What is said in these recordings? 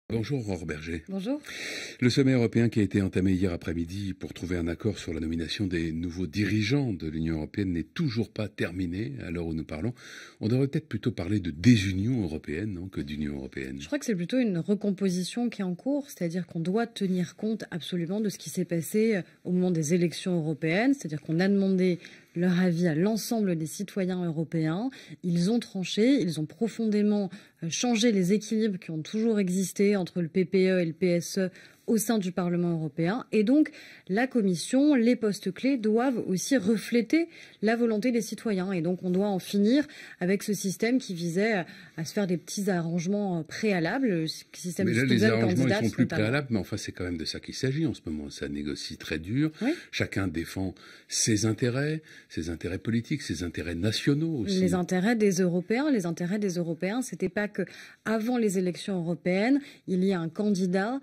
Bonjour Aurore Berger. Bonjour. Le sommet européen qui a été entamé hier après-midi pour trouver un accord sur la nomination des nouveaux dirigeants de l'Union européenne n'est toujours pas terminé à l'heure où nous parlons. On devrait peut-être plutôt parler de désunion européenne, non, que d'union européenne. Je crois que c'est plutôt une recomposition qui est en cours, c'est-à-dire qu'on doit tenir compte absolument de ce qui s'est passé au moment des élections européennes, c'est-à-dire qu'on a demandé leur avis à l'ensemble des citoyens européens. Ils ont tranché, ils ont profondément changé les équilibres qui ont toujours existé entre le PPE et le PSE au sein du Parlement européen. Et donc, la Commission, les postes clés doivent aussi refléter la volonté des citoyens. Et donc, on doit en finir avec ce système qui visait à se faire des petits arrangements préalables. Le système mais là, du les arrangements ne sont plus notamment. préalables, mais enfin, c'est quand même de ça qu'il s'agit en ce moment. Ça négocie très dur. Oui. Chacun défend ses intérêts politiques, ses intérêts nationaux aussi. Les intérêts des Européens. Les intérêts des Européens, c'était pas que avant les élections européennes, il y a un candidat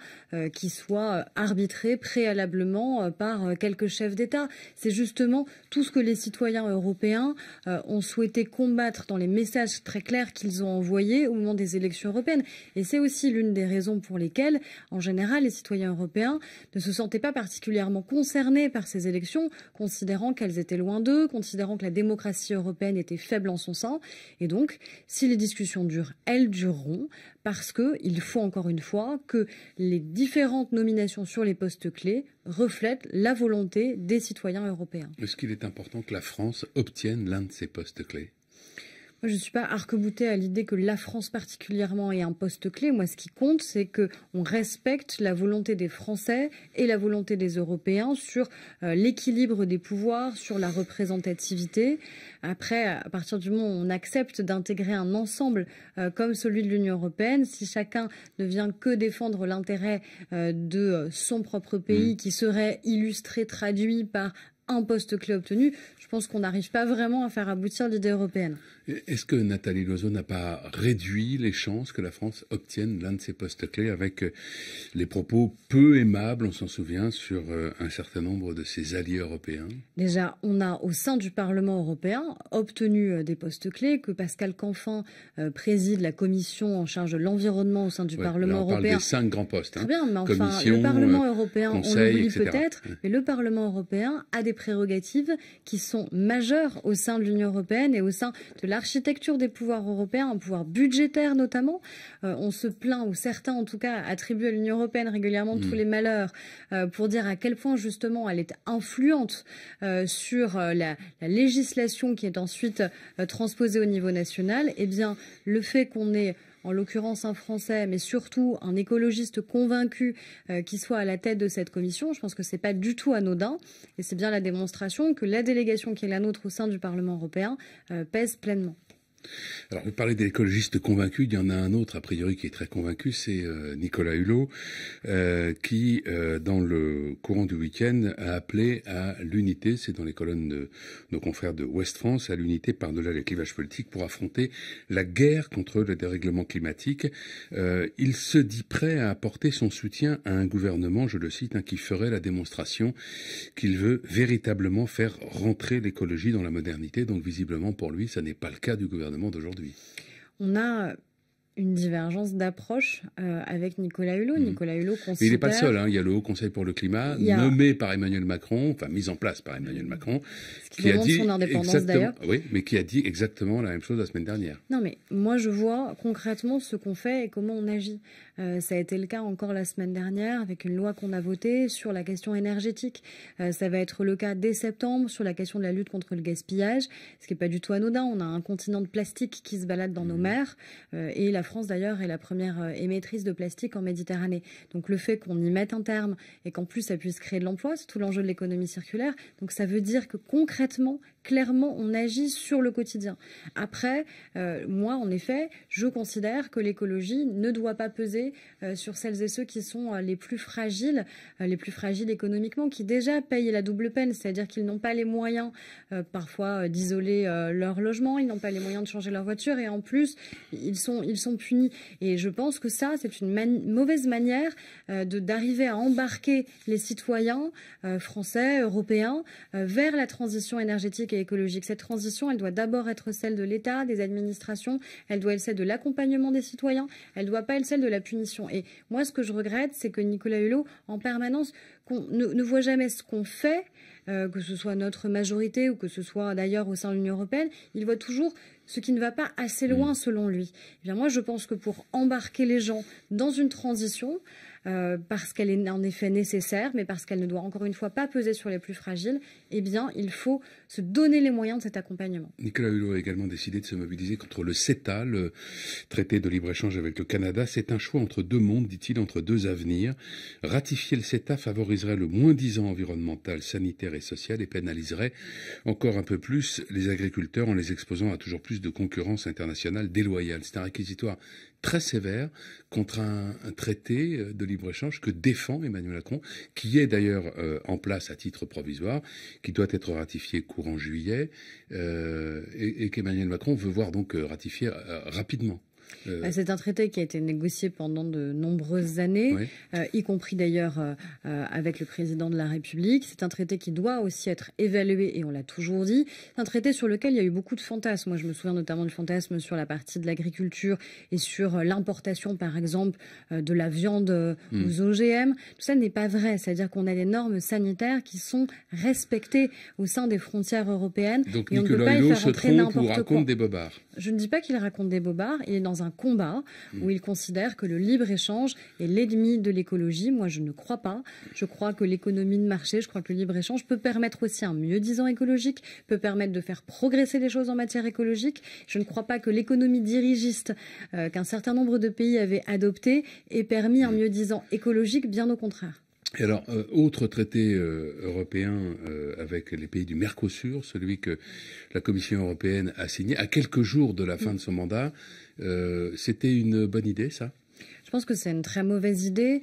qui soit arbitré préalablement par quelques chefs d'État. C'est justement tout ce que les citoyens européens ont souhaité combattre dans les messages très clairs qu'ils ont envoyés au moment des élections européennes. Et c'est aussi l'une des raisons pour lesquelles, en général, les citoyens européens ne se sentaient pas particulièrement concernés par ces élections, considérant qu'elles étaient loin d'eux, considérant que la démocratie européenne était faible en son sein. Et donc, si les discussions durent, elles dureront, parce qu'il faut encore une fois que les différentes nominations sur les postes clés reflètent la volonté des citoyens européens. Est-ce qu'il est important que la France obtienne l'un de ces postes clés ? Moi, je ne suis pas arc-boutée à l'idée que la France particulièrement ait un poste clé. Moi, ce qui compte, c'est qu'on respecte la volonté des Français et la volonté des Européens sur l'équilibre des pouvoirs, sur la représentativité. Après, à partir du moment où on accepte d'intégrer un ensemble comme celui de l'Union européenne, si chacun ne vient que défendre l'intérêt de son propre pays qui serait illustré, traduit par un poste clé obtenu, je pense qu'on n'arrive pas vraiment à faire aboutir l'idée européenne. Est-ce que Nathalie Loiseau n'a pas réduit les chances que la France obtienne l'un de ces postes clés avec les propos peu aimables, on s'en souvient, sur un certain nombre de ses alliés européens ? Déjà, on a au sein du Parlement européen obtenu des postes clés, que Pascal Canfin préside la commission en charge de l'environnement au sein du Parlement européen. On parle des 5 grands postes. Très bien, mais enfin, Commission, le Parlement européen, conseil, on l'oublie etc. peut-être, mais le Parlement européen a des prérogatives qui sont majeures au sein de l'Union européenne et au sein de l'architecture des pouvoirs européens, un pouvoir budgétaire notamment. On se plaint, ou certains en tout cas attribuent à l'Union européenne régulièrement tous les malheurs pour dire à quel point justement elle est influente sur la législation qui est ensuite transposée au niveau national. Eh bien, le fait qu'on ait en l'occurrence un Français, mais surtout un écologiste convaincu qui soit à la tête de cette commission, je pense que ce n'est pas du tout anodin. Et c'est bien la démonstration que la délégation qui est la nôtre au sein du Parlement européen pèse pleinement. Alors, vous parlez d'écologistes convaincus, il y en a un autre, a priori, qui est très convaincu, c'est Nicolas Hulot, qui, dans le courant du week-end, a appelé à l'unité, c'est dans les colonnes de nos confrères de Ouest France, à l'unité par-delà les clivages politiques pour affronter la guerre contre le dérèglement climatique. Il se dit prêt à apporter son soutien à un gouvernement, je le cite, qui ferait la démonstration qu'il veut véritablement faire rentrer l'écologie dans la modernité. Donc, visiblement, pour lui, ça n'est pas le cas du gouvernement d'aujourd'hui. On a une divergence d'approche avec Nicolas Hulot. Nicolas Hulot considère... Mais il n'est pas le seul. Il y a le Haut Conseil pour le climat, nommé par Emmanuel Macron, enfin mis en place par Emmanuel Macron, qui a dit son indépendance d'ailleurs. Oui, mais qui a dit exactement la même chose la semaine dernière. Non, mais moi je vois concrètement ce qu'on fait et comment on agit. Ça a été le cas encore la semaine dernière avec une loi qu'on a votée sur la question énergétique. Ça va être le cas dès septembre sur la question de la lutte contre le gaspillage, ce qui n'est pas du tout anodin. On a un continent de plastique qui se balade dans nos mers et la France d'ailleurs est la première émettrice de plastique en Méditerranée. Donc le fait qu'on y mette un terme et qu'en plus ça puisse créer de l'emploi, c'est tout l'enjeu de l'économie circulaire. Donc ça veut dire que concrètement, clairement, on agit sur le quotidien. Après, moi en effet, je considère que l'écologie ne doit pas peser sur celles et ceux qui sont les plus fragiles économiquement, qui déjà payent la double peine, c'est-à-dire qu'ils n'ont pas les moyens parfois d'isoler leur logement, ils n'ont pas les moyens de changer leur voiture et en plus ils sont punis. Et je pense que ça, c'est une mauvaise manière d'arriver à embarquer les citoyens français, européens vers la transition énergétique et écologique. Cette transition, elle doit d'abord être celle de l'État, des administrations, elle doit être celle de l'accompagnement des citoyens, elle ne doit pas être celle de la punition. Et moi, ce que je regrette, c'est que Nicolas Hulot, en permanence, ne voit jamais ce qu'on fait, que ce soit notre majorité ou que ce soit d'ailleurs au sein de l'Union européenne, il voit toujours ce qui ne va pas assez loin selon lui. Eh bien, moi, je pense que pour embarquer les gens dans une transition, parce qu'elle est en effet nécessaire, mais parce qu'elle ne doit encore une fois pas peser sur les plus fragiles, eh bien, il faut se donner les moyens de cet accompagnement. Nicolas Hulot a également décidé de se mobiliser contre le CETA, le traité de libre-échange avec le Canada. C'est un choix entre deux mondes, dit-il, entre deux avenirs. Ratifier le CETA favoriserait le moins-disant environnemental, sanitaire et social et pénaliserait encore un peu plus les agriculteurs en les exposant à toujours plus de concurrence internationale déloyale. C'est un réquisitoire très sévère contre un traité de libre-échange que défend Emmanuel Macron, qui est d'ailleurs en place à titre provisoire, qui doit être ratifié courant juillet, et qu'Emmanuel Macron veut voir donc ratifier rapidement. C'est un traité qui a été négocié pendant de nombreuses années, y compris d'ailleurs avec le président de la République. C'est un traité qui doit aussi être évalué, et on l'a toujours dit. C'est un traité sur lequel il y a eu beaucoup de fantasmes. Moi, je me souviens notamment du fantasme sur la partie de l'agriculture et sur l'importation, par exemple, de la viande aux OGM. Tout ça n'est pas vrai. C'est-à-dire qu'on a des normes sanitaires qui sont respectées au sein des frontières européennes. Donc et on Nicolas ne peut pas y Hulot faire se entrer trompe ou n'importe raconte quoi. des bobards. Je ne dis pas qu'il raconte des bobards. Il est dans un combat où il considère que le libre-échange est l'ennemi de l'écologie. Moi, je ne crois pas. Je crois que l'économie de marché, je crois que le libre-échange peut permettre aussi un mieux-disant écologique, peut permettre de faire progresser les choses en matière écologique. Je ne crois pas que l'économie dirigiste qu'un certain nombre de pays avaient adoptée ait permis un mieux-disant écologique, bien au contraire. Et alors, autre traité européen avec les pays du Mercosur, celui que la Commission européenne a signé à quelques jours de la fin de son mandat, c'était une bonne idée, ça ? Je pense que c'est une très mauvaise idée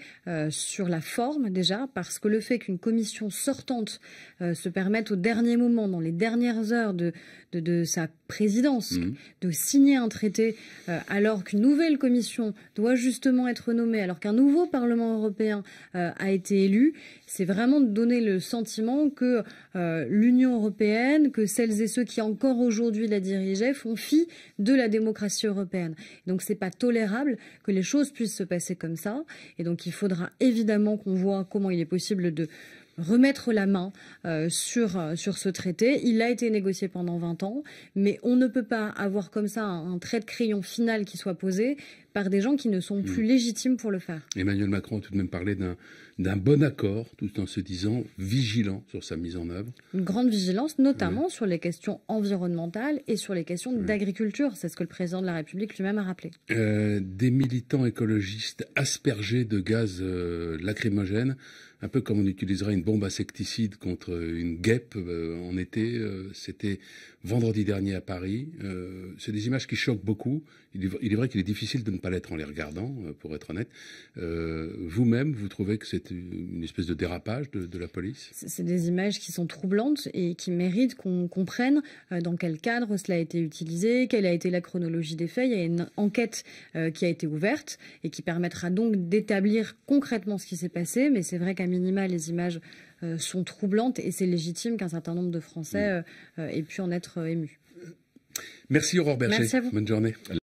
sur la forme déjà, parce que le fait qu'une commission sortante se permette au dernier moment, dans les dernières heures de sa présidence, de signer un traité alors qu'une nouvelle commission doit justement être nommée, alors qu'un nouveau Parlement européen a été élu, c'est vraiment de donner le sentiment que l'Union européenne, que celles et ceux qui encore aujourd'hui la dirigeaient, font fi de la démocratie européenne. Donc c'est pas tolérable que les choses puissent se passer comme ça. Et donc il faudra évidemment qu'on voit comment il est possible de remettre la main sur ce traité. Il a été négocié pendant 20 ans, mais on ne peut pas avoir comme ça un trait de crayon final qui soit posé par des gens qui ne sont plus légitimes pour le faire. Emmanuel Macron a tout de même parlé d'un bon accord, tout en se disant vigilant sur sa mise en œuvre. Une grande vigilance, notamment sur les questions environnementales et sur les questions d'agriculture. C'est ce que le président de la République lui-même a rappelé. Des militants écologistes aspergés de gaz lacrymogène, un peu comme on utiliserait une bombe insecticide contre une guêpe en été. C'était vendredi dernier à Paris. C'est des images qui choquent beaucoup. Il est vrai qu'il est difficile de ne pas l'être en les regardant, pour être honnête. Vous-même, vous trouvez que c'est une espèce de dérapage de la police ? C'est des images qui sont troublantes et qui méritent qu'on comprenne dans quel cadre cela a été utilisé, quelle a été la chronologie des faits. Il y a une enquête qui a été ouverte et qui permettra donc d'établir concrètement ce qui s'est passé. Mais c'est vrai qu'à minima, les images sont troublantes et c'est légitime qu'un certain nombre de Français aient pu en être émus. Merci Aurore Berger. Merci à vous. Bonne journée.